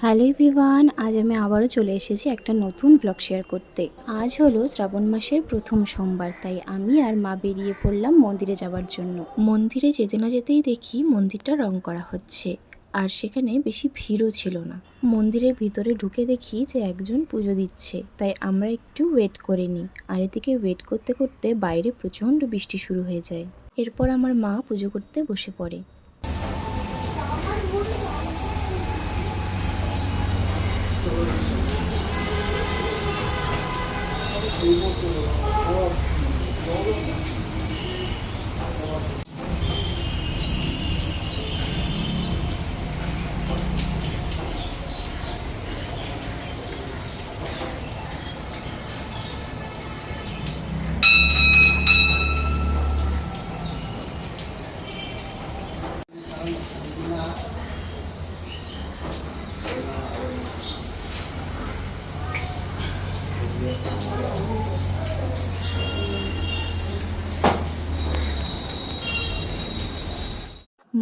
Hello everyone, আজ আমি আবারও চলে এসেছি একটা নতুন ব্লগ শেয়ার করতে। আজ হলো শ্রাবণ মাসের প্রথম সোমবার, তাই আমি আর মা বেরিয়ে পড়লাম মন্দিরে যাওয়ার জন্য। মন্দিরে যেতে না যেতেই দেখি মন্দিরটা রং করা হচ্ছে, আর সেখানে বেশি ভিড়ও ছিল না। মন্দিরের ভিতরে ঢুকে দেখি যে একজন পুজো দিচ্ছে, তাই আমরা একটু ওয়েট করে নিই। আর এদিকে ওয়েট করতে করতে বাইরে প্রচণ্ড বৃষ্টি শুরু হয়ে যায়। এরপর আমার মা পুজো করতে বসে পড়ে।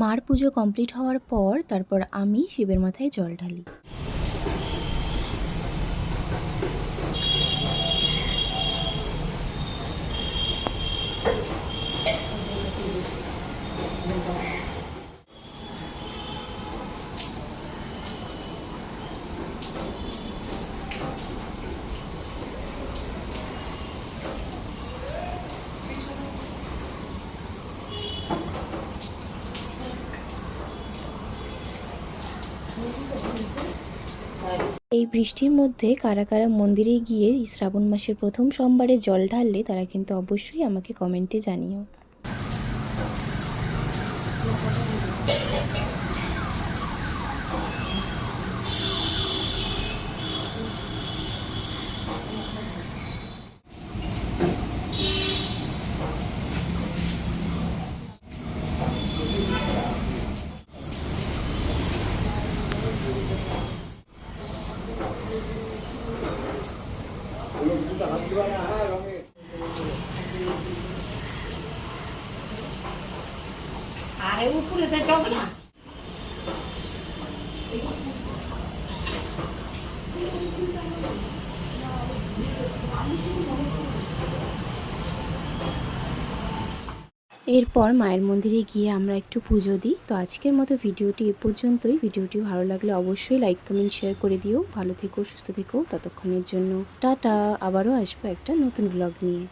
মার পুজো কমপ্লিট হওয়ার পর তারপর আমি শিবের মাথায় জল ঢালি। এই বৃষ্টির মধ্যে কারা কারা মন্দিরে গিয়ে শ্রাবণ মাসের প্রথম সোমবারে জল ঢাললে তারা কিন্তু অবশ্যই আমাকে কমেন্টে জানিও। আরে উপরে তো যাবে না। এরপর মায়ের মন্দিরে গিয়ে আমরা একটু পুজো দিই। তো আজকের মতো ভিডিওটি এ পর্যন্তই। ভিডিওটি ভালো লাগলে অবশ্যই লাইক কমেন্ট শেয়ার করে দিও। ভালো থেকো, সুস্থ থেকো, ততক্ষণের জন্য টাটা। আবারও আসবো একটা নতুন ব্লগ নিয়ে।